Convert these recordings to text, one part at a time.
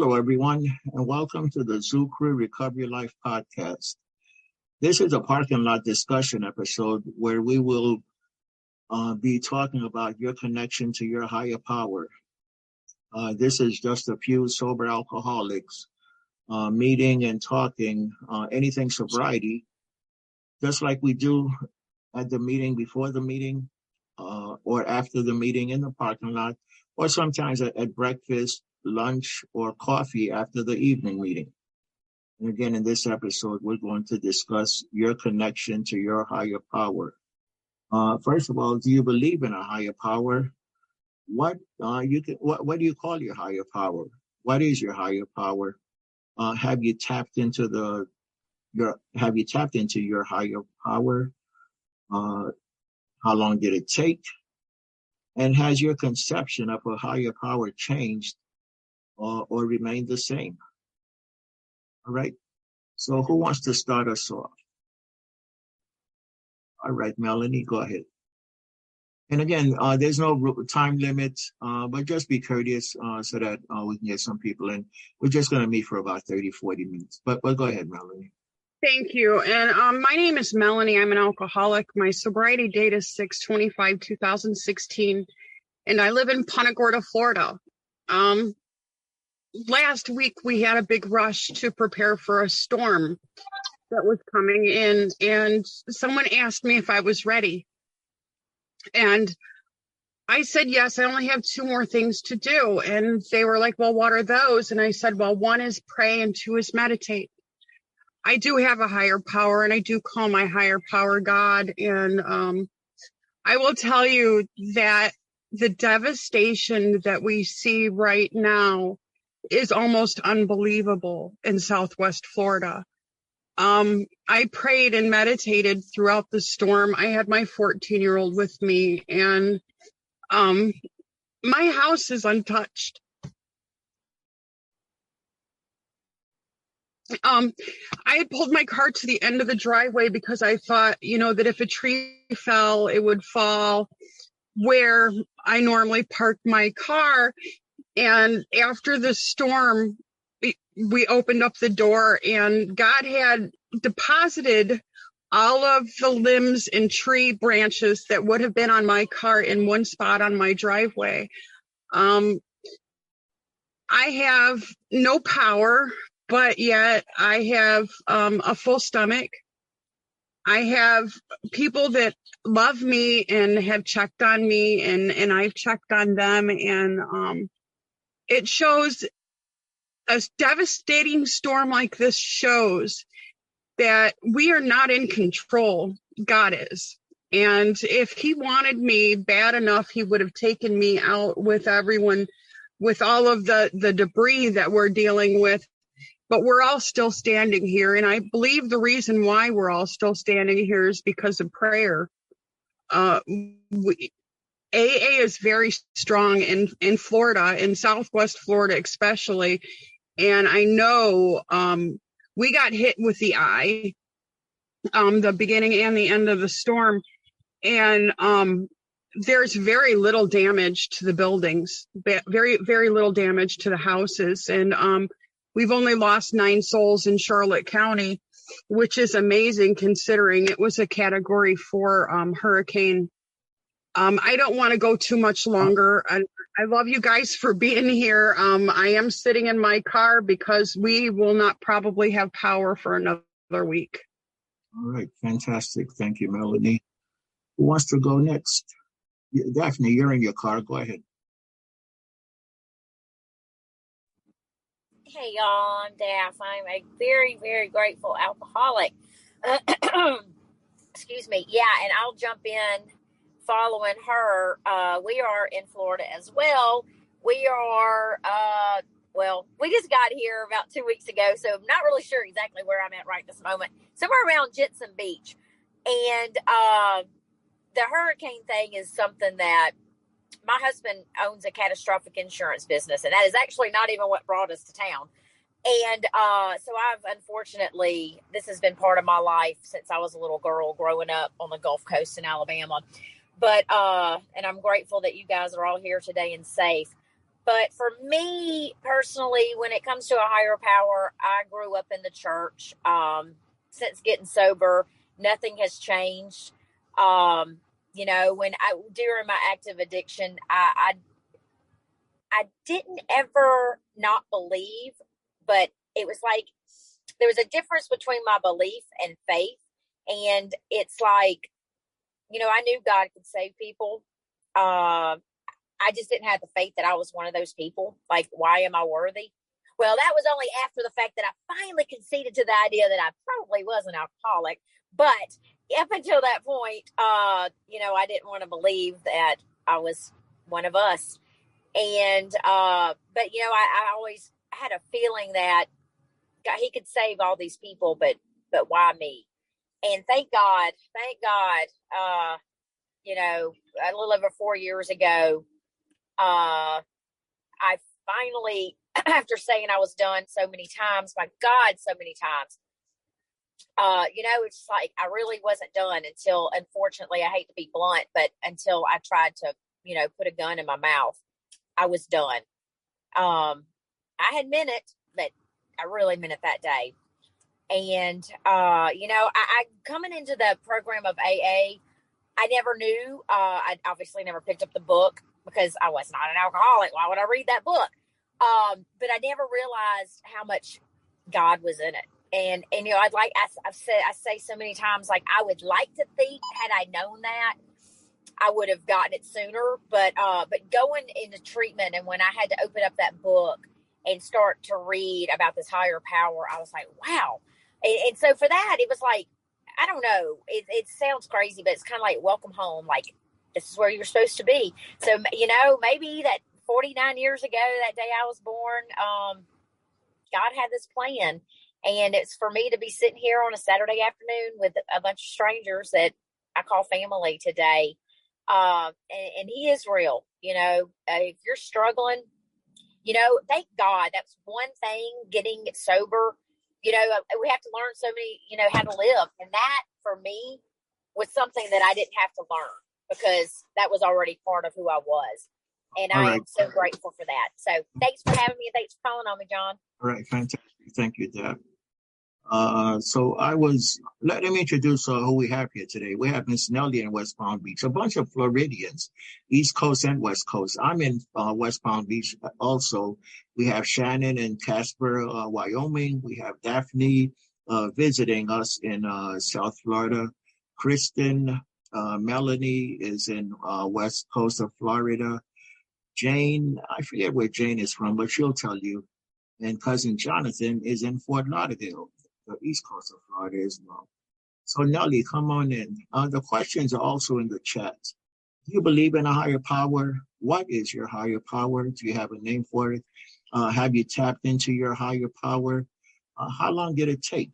Hello, everyone, and welcome to the Zoo Crew Recovery Life podcast. This is a parking lot discussion episode where we will be talking about your connection to your higher power. This is just a few sober alcoholics meeting and talking anything sobriety, just like we do at the meeting, before the meeting, or after the meeting in the parking lot, or sometimes at breakfast, lunch, or coffee after the evening meeting. And again, in this episode, we're going to discuss your connection to your higher power. First of all, do you believe in a higher power? What do you call your higher power? What is your higher power? Have you tapped into your higher power? How long did it take? And has your conception of a higher power changed or remained the same? All right. So who wants to start us off? All right, Melanie, go ahead. And again, there's no time limit, but just be courteous so that we can get some people in. We're just going to meet for about 30, 40 minutes. But go ahead, Melanie. Thank you. And my name is Melanie. I'm an alcoholic. My sobriety date is 6/25/2016, and I live in Punta Gorda, Florida. Last week, we had a big rush to prepare for a storm that was coming in, and someone asked me if I was ready. And I said, yes, I only have 2 more things to do. And they were like, well, what are those? And I said, well, 1 is pray and 2 is meditate. I do have a higher power, and I do call my higher power God. And I will tell you that the devastation that we see right now is almost unbelievable in Southwest Florida. I prayed and meditated throughout the storm. I had my 14-year-old with me, and my house is untouched. I had pulled my car to the end of the driveway because I thought, that if a tree fell, it would fall where I normally park my car. And after the storm, we opened up the door, and God had deposited all of the limbs and tree branches that would have been on my car in one spot on my driveway. I have no power, but yet I have a full stomach. I have people that love me and have checked on me, and I've checked on them, and it shows. A devastating storm like this shows that we are not in control. God is. And if he wanted me bad enough, he would have taken me out with everyone, with all of the debris that we're dealing with. But we're all still standing here. And I believe the reason why we're all still standing here is because of prayer. AA is very strong in Florida, in Southwest Florida especially. And I know we got hit with the eye, the beginning and the end of the storm. And there's very little damage to the buildings, very, very little damage to the houses. And we've only lost 9 souls in Charlotte County, which is amazing considering it was a Category 4 hurricane. I don't want to go too much longer. I love you guys for being here. I am sitting in my car because we will not probably have power for another week. All right. Fantastic. Thank you, Melanie. Who wants to go next? Daphne, you're in your car. Go ahead. Hey, y'all. I'm Daph. I'm a very, very grateful alcoholic. Excuse me. Yeah, and I'll jump in following her. We are in Florida as well. We are, we just got here about 2 weeks ago, so I'm not really sure exactly where I'm at right this moment. Somewhere around Jensen Beach. And the hurricane thing is something that my husband owns a catastrophic insurance business, and that is actually not even what brought us to town. And so unfortunately, this has been part of my life since I was a little girl growing up on the Gulf Coast in Alabama. But, and I'm grateful that you guys are all here today and safe. But for me personally, when it comes to a higher power, I grew up in the church. Since getting sober, nothing has changed. When during my active addiction, I didn't ever not believe, but it was like there was a difference between my belief and faith. And it's like, I knew God could save people. I just didn't have the faith that I was one of those people. Like, why am I worthy? Well, that was only after the fact that I finally conceded to the idea that I probably was an alcoholic. But up until that point, I didn't want to believe that I was one of us. And, but I always had a feeling that God, he could save all these people, but why me? And thank God, a little over 4 years ago, I finally, after saying I was done so many times, my God, so many times, it's like I really wasn't done until, unfortunately, I hate to be blunt, but until I tried to, put a gun in my mouth, I was done. I had meant it, but I really meant it that day. And, I coming into the program of AA, I never knew, I obviously never picked up the book because I was not an alcoholic. Why would I read that book? But I never realized how much God was in it. And I say so many times, like, I would like to think, had I known that, I would have gotten it sooner. But going into treatment, and when I had to open up that book and start to read about this higher power, I was like, wow. And so for that, it was like, I don't know, it sounds crazy, but it's kind of like welcome home. Like, this is where you're supposed to be. So, maybe that 49 years ago, that day I was born, God had this plan. And it's for me to be sitting here on a Saturday afternoon with a bunch of strangers that I call family today. And he is real. If you're struggling, thank God. That's one thing, getting sober. We have to learn so many, how to live. And that for me was something that I didn't have to learn because that was already part of who I was. And I am so grateful for that. So thanks for having me. And thanks for calling on me, John. All right. Fantastic. Thank you, Deb. Let me introduce who we have here today. We have Miss Nellie in West Palm Beach, a bunch of Floridians, East Coast and West Coast. I'm in West Palm Beach also. We have Shannon in Casper, Wyoming. We have Daphne visiting us in South Florida. Kristin, Melanie is in West Coast of Florida. Jayme, I forget where Jayme is from, but she'll tell you. And cousin Jonathan is in Fort Lauderdale, the East Coast of Florida as well. So Nellie, come on in. The questions are also in the chat. Do you believe in a higher power? What is your higher power? Do you have a name for it? Have you tapped into your higher power? How long did it take?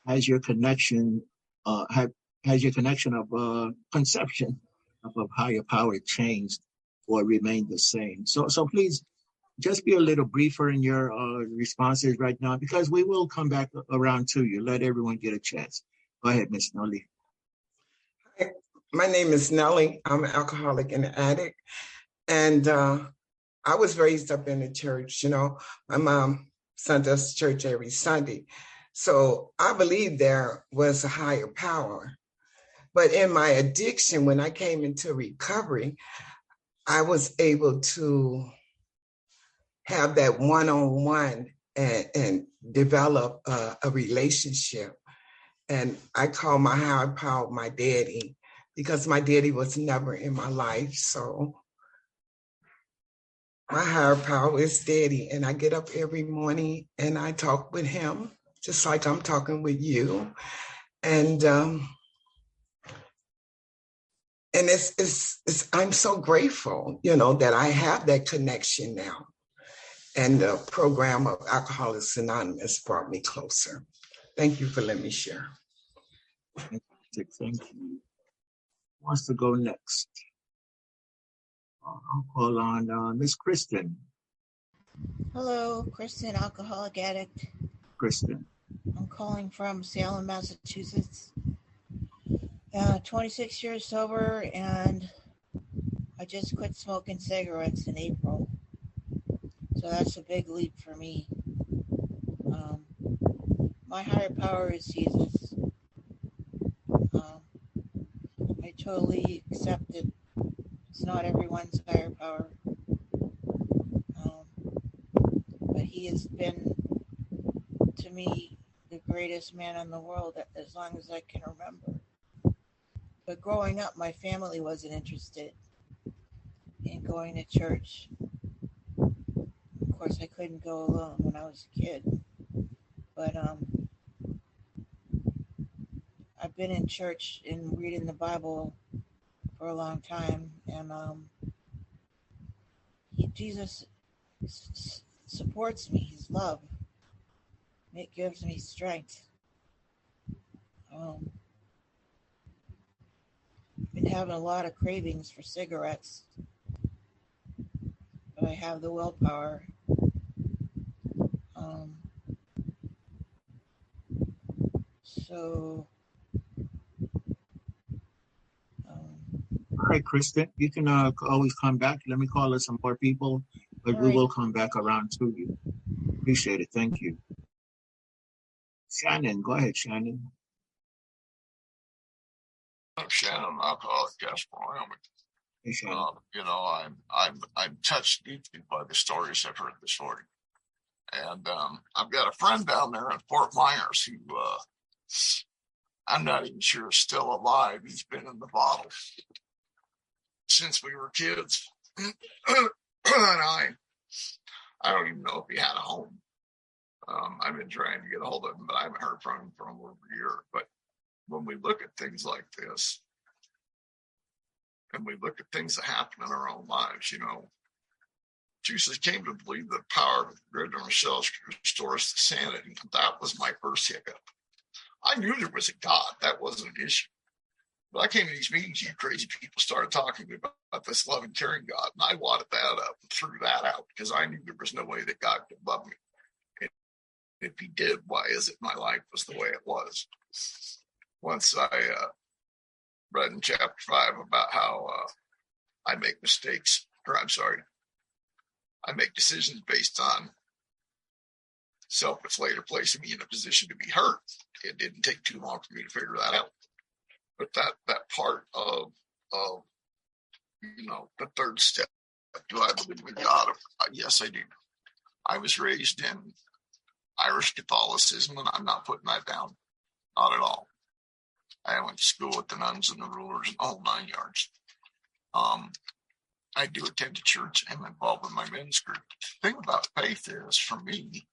Has your connection of conception of a higher power changed or remained the same? So please just be a little briefer in your responses right now, because we will come back around to you. Let everyone get a chance. Go ahead, Miss Nellie. Hi, my name is Nellie. I'm an alcoholic and an addict. And I was raised up in the church. My mom sent us to church every Sunday. So I believe there was a higher power. But in my addiction, when I came into recovery, I was able to have that one-on-one and develop a relationship. And I call my higher power my daddy, because my daddy was never in my life. So my higher power is daddy. And I get up every morning and I talk with him, just like I'm talking with you. And it's I'm so grateful, that I have that connection now. And the program of Alcoholics Anonymous brought me closer. Thank you for letting me share. Thank you. Who wants to go next? I'll call on Miss Kristin. Hello, Kristin, alcoholic addict. Kristin. I'm calling from Salem, Massachusetts. 26 years sober, and I just quit smoking cigarettes in April. So that's a big leap for me. My higher power is Jesus. I totally accept it. It's not everyone's higher power. But he has been, to me, the greatest man in the world as long as I can remember. But growing up, my family wasn't interested in going to church. Of course, I couldn't go alone when I was a kid. But I've been in church and reading the Bible for a long time, and Jesus supports me. His love, it gives me strength. Been having a lot of cravings for cigarettes, but I have the willpower. So, All right, Kristin, you can always come back. Let me call us some more people, but we right. will come back around to you. Appreciate it. Thank you. Shannon, go ahead, Shannon. I'm Shannon, alcoholic, Jasper, Wyoming. Hey, Shannon. I'm touched deeply by the stories I've heard this morning, and I've got a friend down there in Fort Myers who I'm not even sure is still alive. He's been in the bottle since we were kids, and I don't even know if he had a home. I've been trying to get a hold of him, but I haven't heard from him for over a year. But when we look at things like this, and we look at things that happen in our own lives, Jesus came to believe that power of greater ourselves could restore us to sanity. That was my first hiccup. I knew there was a God. That wasn't an issue. But I came to these meetings, you crazy people started talking about this loving, caring God, and I wadded that up and threw that out because I knew there was no way that God could love me. And if he did, why is it my life was the way it was? Once I read in chapter 5 about how I make mistakes, I make decisions based on self, which later placed me in a position to be hurt. It didn't take too long for me to figure that out. But that part of the third step, do I believe in God? Yes, I do. I was raised in Irish Catholicism, and I'm not putting that down, not at all. I went to school with the nuns and the rulers and the whole 9 yards. I do attend a church. I'm involved in my men's group. The thing about faith is, for me,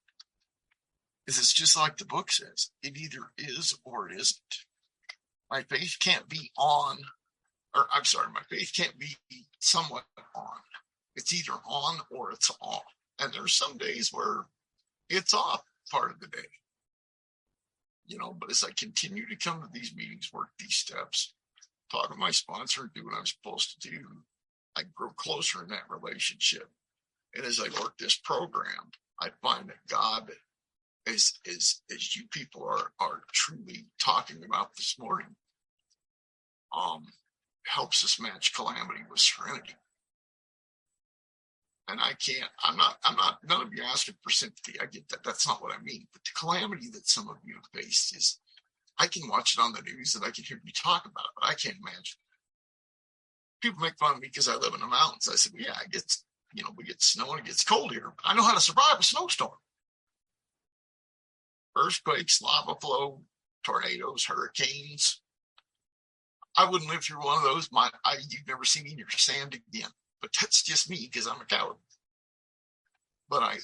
is it's just like the book says. It either is or it isn't. My faith can't be my faith can't be somewhat on. It's either on or it's off. And there's some days where it's off part of the day. But as I continue to come to these meetings, work these steps, talk to my sponsor, do what I'm supposed to do, I grow closer in that relationship. And as I work this program, I find that God, as you people are truly talking about this morning, helps us match calamity with serenity. And none of you asking for sympathy. I get that. That's not what I mean. But the calamity that some of you have faced is, I can watch it on the news and I can hear you talk about it, but I can't imagine. People make fun of me because I live in the mountains. I said, yeah, we get snow and it gets cold here. But I know how to survive a snowstorm. Earthquakes, lava flow, tornadoes, hurricanes. I wouldn't live through one of those. You've never seen me in your sand again. But that's just me because I'm a coward. But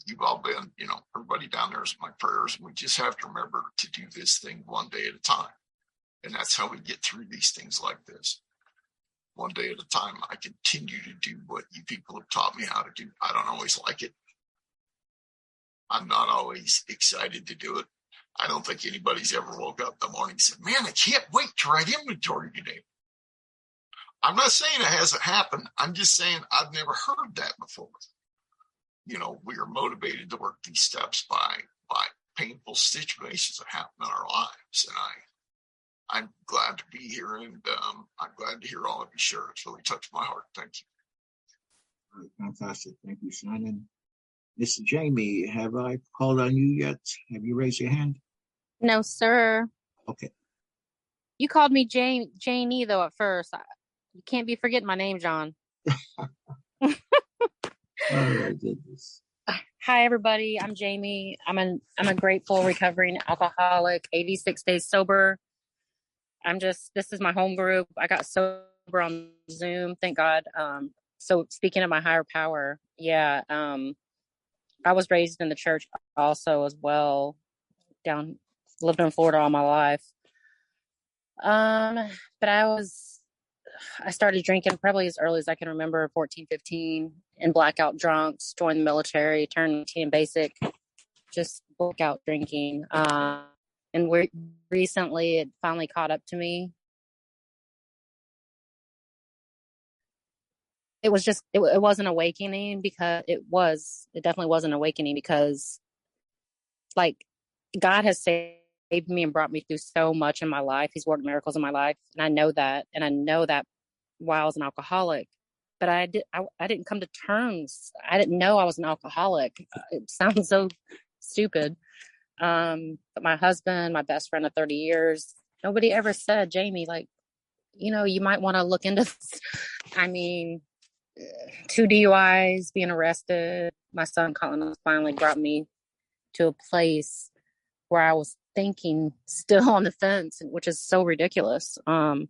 you've all been, everybody down there is my prayers. And we just have to remember to do this thing one day at a time. And that's how we get through these things like this. One day at a time, I continue to do what you people have taught me how to do. I don't always like it. I'm not always excited to do it. I don't think anybody's ever woke up in the morning and said, man, I can't wait to write inventory today. I'm not saying it hasn't happened. I'm just saying I've never heard that before. We are motivated to work these steps by painful situations that happen in our lives. And I'm glad to be here, and I'm glad to hear all of you share. It's really touched my heart. Thank you. All right, fantastic. Thank you, Shannon. Miss Jayme, have I called on you yet? Have you raised your hand? No, sir. Okay. You called me Janie though at first. You can't be forgetting my name, John. Oh my goodness. Hi, everybody. I'm Jayme. I'm a grateful recovering alcoholic, 86 days sober. This is my home group. I got sober on Zoom, thank God. So speaking of my higher power, yeah, I was raised in the church also as well, lived in Florida all my life. But I started drinking probably as early as I can remember, 14, 15, in blackout drunks, joined the military, turned 18 in basic, just blackout drinking. And recently it finally caught up to me. It was just, it wasn't awakening because it definitely was an awakening because like God has saved me and brought me through so much in my life. He's worked miracles in my life. And I know that. And I know that while I was an alcoholic, but I didn't come to terms. I didn't know I was an alcoholic. It sounds so stupid. But my husband, my best friend of 30 years, nobody ever said, Jayme, like, you might want to look into this. I mean, 2 DUIs, being arrested. My son Colin finally brought me to a place where I was thinking still on the fence, which is so ridiculous. And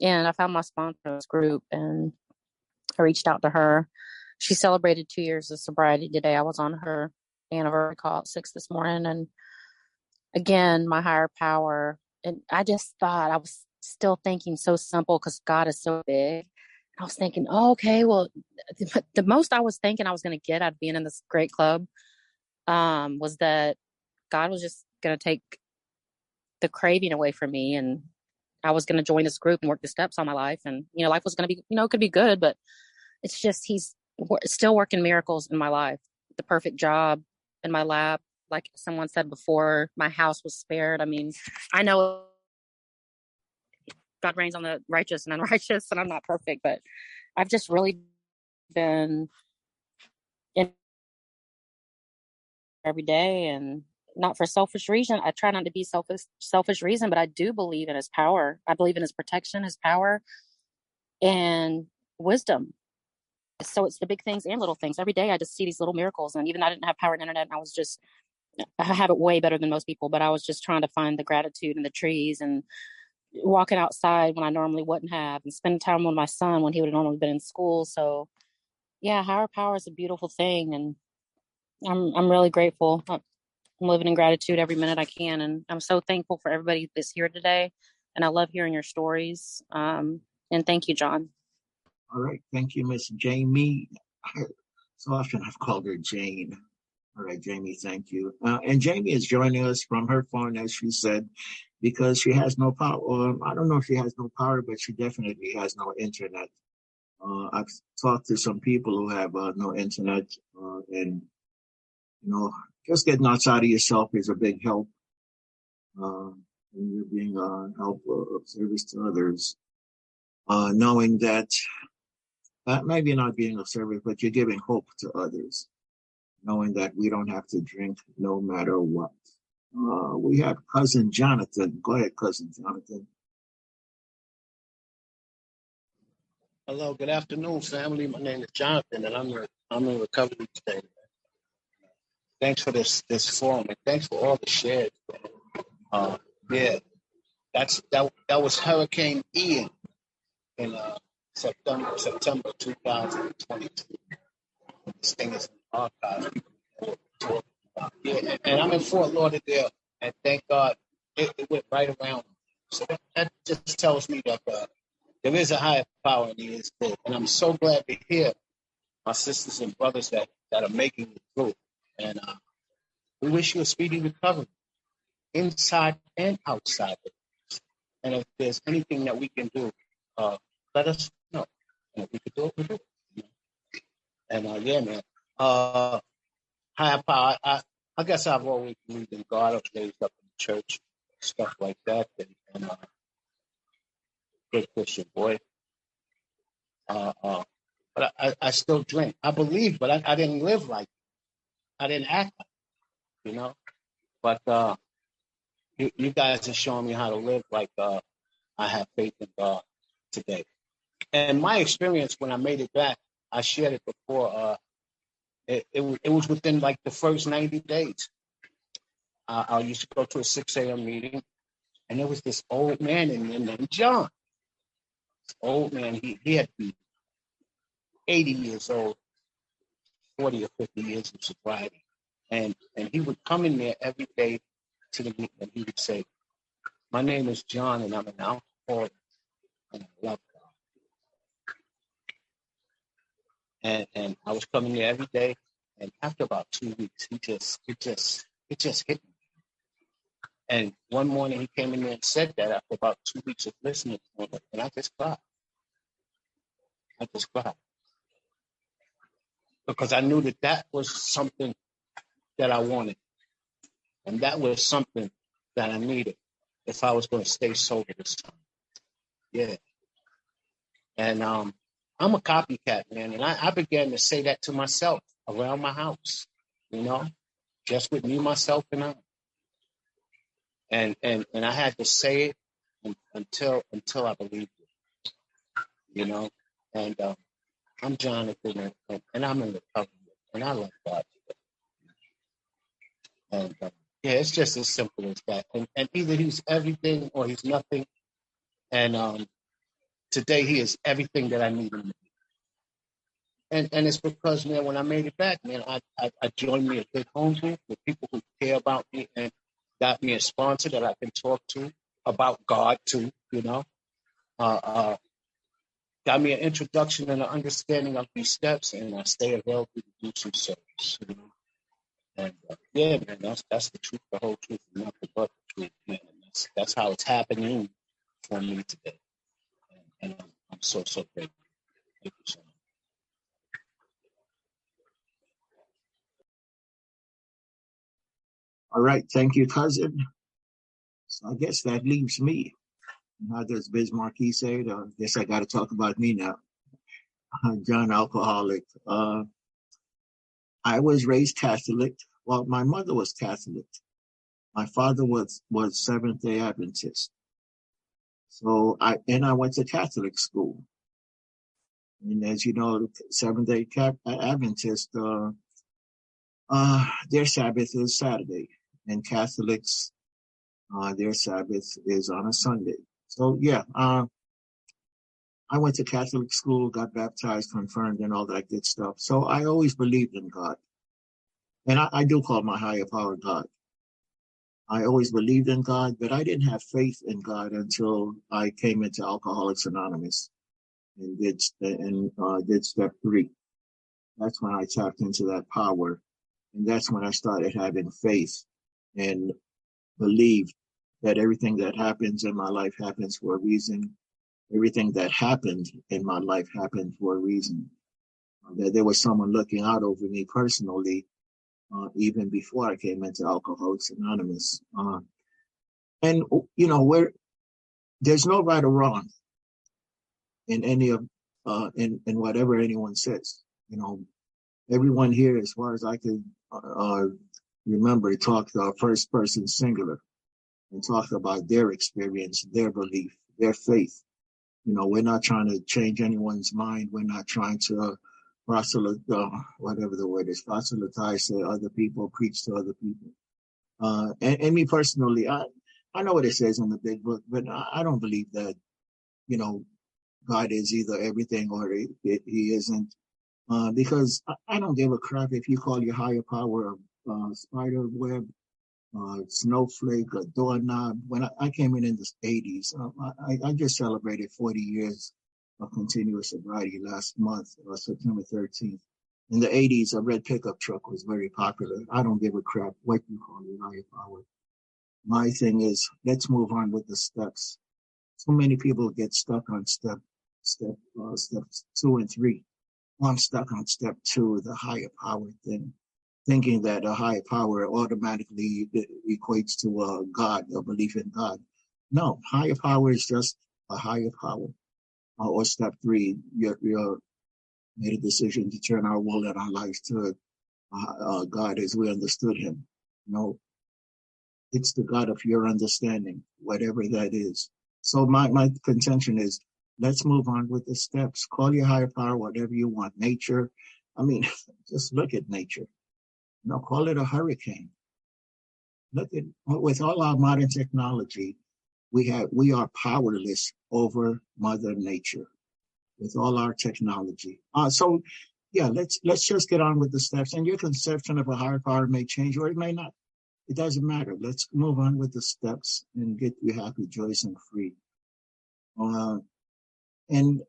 I found my sponsor in this group and I reached out to her. She celebrated 2 years of sobriety today. I was on her anniversary call at 6 this morning. And again, my higher power. And I just thought I was still thinking so simple because God is so big. I was thinking, oh, okay, well, the most I was thinking I was going to get out of being in this great club was that God was just going to take the craving away from me. And I was going to join this group and work the steps all my life. And, life was going to be, it could be good, but it's just, he's still working miracles in my life. The perfect job in my lap. Like someone said before, my house was spared. I mean, I know God reigns on the righteous and unrighteous, and I'm not perfect, but I've just really been in every day, and not for selfish reason. I try not to be selfish reason, but I do believe in his power. I believe in his protection, his power, and wisdom. So it's the big things and little things. Every day I just see these little miracles. And even though I didn't have power and internet, I have it way better than most people, but I was just trying to find the gratitude in the trees and walking outside when I normally wouldn't have, and spending time with my son when he would have normally been in school. So yeah, higher power is a beautiful thing. And I'm really grateful. I'm living in gratitude every minute I can. And I'm so thankful for everybody that's here today. And I love hearing your stories. And thank you, John. All right. Thank you, Miss Jayme. So often I've called her Jane. All right, Jayme, thank you. And Jayme is joining us from her phone, as she said, because she has no power. I don't know if she has no power, but she definitely has no internet. I've talked to some people who have no internet, and just getting outside of yourself is a big help. When you're being help of service to others, knowing that maybe not being of service, but you're giving hope to others, knowing that we don't have to drink no matter what. We have cousin Jonathan. Go ahead, cousin Jonathan. Hello, good afternoon, family. My name is Jonathan, and I'm in recovery today. Thanks for this forum, and thanks for all the shares. Yeah, that was Hurricane Ian in September 2022. This thing is in the archives. Yeah, and I'm in Fort Lauderdale, and thank God it went right around. So that just tells me that there is a higher power, and he is good. And I'm so glad to hear my sisters and brothers that are making it through. And we wish you a speedy recovery, inside and outside. And if there's anything that we can do, let us know. And if we can do it, we do it. And yeah, man. Higher power. I guess I've always believed in God. I was raised up in the church, stuff like that, and good Christian boy. But I still drink. I believe, but I didn't live like it. I didn't act like it, you know. But you guys are showing me how to live like I have faith in God today. And my experience when I made it back, I shared it before. It was within like the first 90 days. I used to go to a 6 a.m. meeting, and there was this old man in there named John. This old man, he had to be 80 years old, 40 or 50 years of sobriety. And he would come in there every day to the meeting, and he would say, "My name is John, and I'm an alcoholic, and I love God." And I was coming there every day, and after about 2 weeks, it just hit me. And one morning he came in there and said that after about 2 weeks of listening to him, and I just cried. Because I knew that was something that I wanted, and that was something that I needed if I was going to stay sober this time. Yeah. And I'm a copycat, man, and I began to say that to myself around my house, you know, just with me, myself, and I. And I had to say it until I believed it, you know. And I'm Jonathan, and I'm in recovery, and I love God. And yeah, it's just as simple as that. And either he's everything or he's nothing. And today he is everything that I need him to be. And it's because, man, when I made it back, man, I joined me a good home group with people who care about me and got me a sponsor that I can talk to about God too, you know. Got me an introduction and an understanding of these steps, and I stay available to do some service, you know. And yeah, man, that's the truth, the whole truth, and nothing but the truth, man. And that's how it's happening for me today. And I'm so grateful. Thank you so much. All right, thank you, cousin. So I guess that leaves me. How does Biz Marquis say it? I guess I got to talk about me now. John, alcoholic. I was raised Catholic. Well, my mother was Catholic. My father was Seventh-day Adventist. So I went to Catholic school. And as you know, Seventh-day Adventist, their Sabbath is Saturday, and Catholics, their Sabbath is on a Sunday. So yeah, I went to Catholic school, got baptized, confirmed, and all that good stuff. So I always believed in God. And I do call my higher power God. I always believed in God, but I didn't have faith in God until I came into Alcoholics Anonymous and did step 3. That's when I tapped into that power. And that's when I started having faith and believed that everything that happens in my life happens for a reason. Everything that happened in my life happened for a reason. That there was someone looking out over me personally, even before I came into Alcoholics Anonymous. And, you know, there's no right or wrong in any of, in whatever anyone says. You know, everyone here, as far as I can remember, talked first person singular and talked about their experience, their belief, their faith. You know, we're not trying to change anyone's mind. We're not trying to whatever the word is, proselytize to other people, preach to other people. And me personally, I know what it says in the big book, but I don't believe that, you know, God is either everything or he isn't. Because I don't give a crap if you call your higher power a spider web, snowflake, a doorknob. When I came in the 80s, I just celebrated 40 years of continuous sobriety last month, September 13th. In the 80s, a red pickup truck was very popular. I don't give a crap what you call your higher power. My thing is, let's move on with the steps. So many people get stuck on steps 2 and 3. Well, I'm stuck on step 2, the higher power thing, thinking that a higher power automatically equates to God, a belief in God. No, higher power is just a higher power. Or step 3, you made a decision to turn our will and our lives to God as we understood him. No, it's the God of your understanding, whatever that is. So my contention is, let's move on with the steps. Call your higher power, whatever you want. Nature, I mean, just look at nature. Call it a hurricane. Look at, with all our modern technology, we are powerless over Mother Nature with all our technology. So yeah, let's just get on with the steps. And your conception of a higher power may change or it may not. It doesn't matter. Let's move on with the steps and get you happy, joyous, and free. And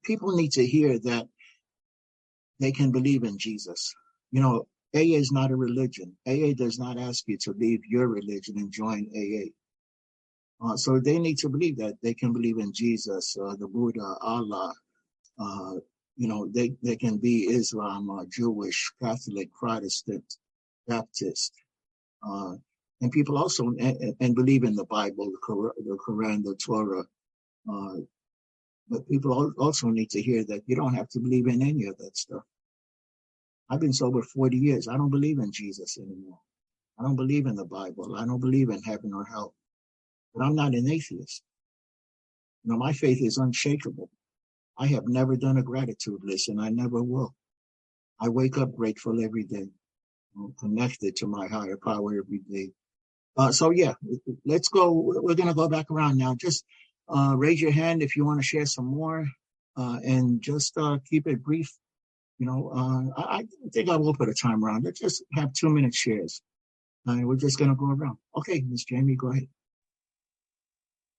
people need to hear that they can believe in Jesus. AA is not a religion. AA does not ask you to leave your religion and join AA. So they need to believe that they can believe in Jesus, the Buddha, Allah. They can be Islam, Jewish, Catholic, Protestant, Baptist. And people also and believe in the Bible, the Quran, the Torah. But people also need to hear that you don't have to believe in any of that stuff. I've been sober 40 years. I don't believe in Jesus anymore. I don't believe in the Bible. I don't believe in heaven or hell. But I'm not an atheist. My faith is unshakable. I have never done a gratitude list, and I never will. I wake up grateful every day. I'm connected to my higher power every day. So yeah, let's go. We're going to go back around now. Just raise your hand if you want to share some more, and just keep it brief. I think I will put a timer on. Let's just have 2-minute shares. We're just going to go around. Okay, Miss Jayme, go ahead.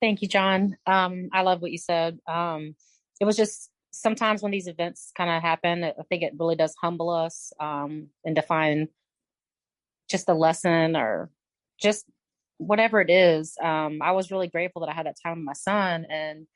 Thank you, John. I love what you said. It was just sometimes when these events kind of happen, I think it really does humble us and define just the lesson or just whatever it is. I was really grateful that I had that time with my son. And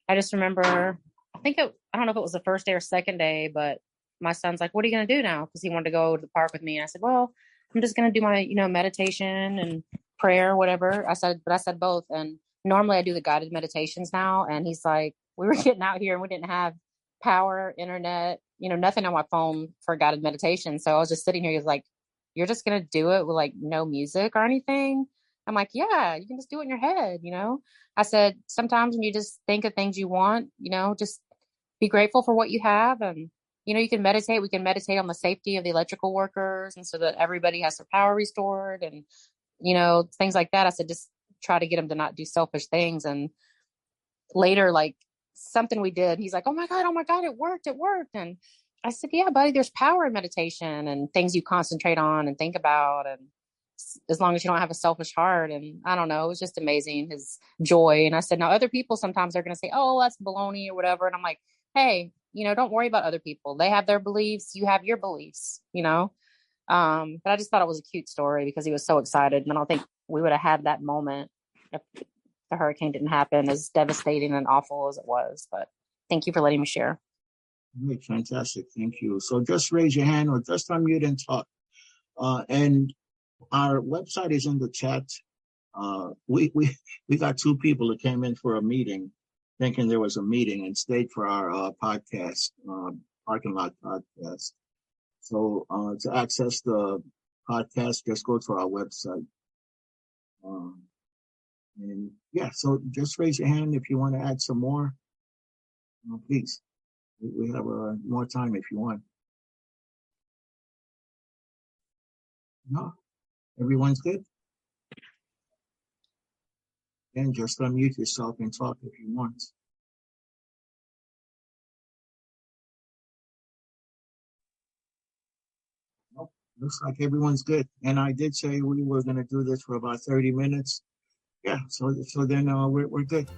I just remember, I don't know if it was the first day or second day, but my son's like, what are you going to do now? Because he wanted to go to the park with me. And I said, well, I'm just going to do my, meditation and prayer, whatever. I said both. And normally I do the guided meditations now. And he's like, we were getting out here and we didn't have power, internet, nothing on my phone for guided meditation. So I was just sitting here. He's like, you're just going to do it with like no music or anything? I'm like, yeah, you can just do it in your head. I said, sometimes when you just think of things you want, just be grateful for what you have. And, you can meditate. We can meditate on the safety of the electrical workers and so that everybody has their power restored and, things like that. I said, just try to get them to not do selfish things. And later, like something we did, he's like, oh my God, it worked. And I said, yeah, buddy, there's power in meditation and things you concentrate on and think about. And as long as you don't have a selfish heart. And I don't know, it was just amazing, his joy. And I said, now other people sometimes they're going to say, oh, that's baloney or whatever. And I'm like, hey, don't worry about other people. They have their beliefs. You have your beliefs, But I just thought it was a cute story because he was so excited. And I don't think we would have had that moment if the hurricane didn't happen, as devastating and awful as it was. But thank you for letting me share. Great, fantastic. Thank you. So just raise your hand or just unmute and talk. And our website is in the chat. We got 2 people that came in for a meeting, thinking there was a meeting, and stayed for our podcast, parking lot podcast. So to access the podcast, just go to our website. And yeah, so just raise your hand if you want to add some more. Please, we have more time if you want. No, everyone's good. And just unmute yourself and talk if you want. Nope. Looks like everyone's good. And I did say we were going to do this for about 30 minutes. Yeah, so then we're good.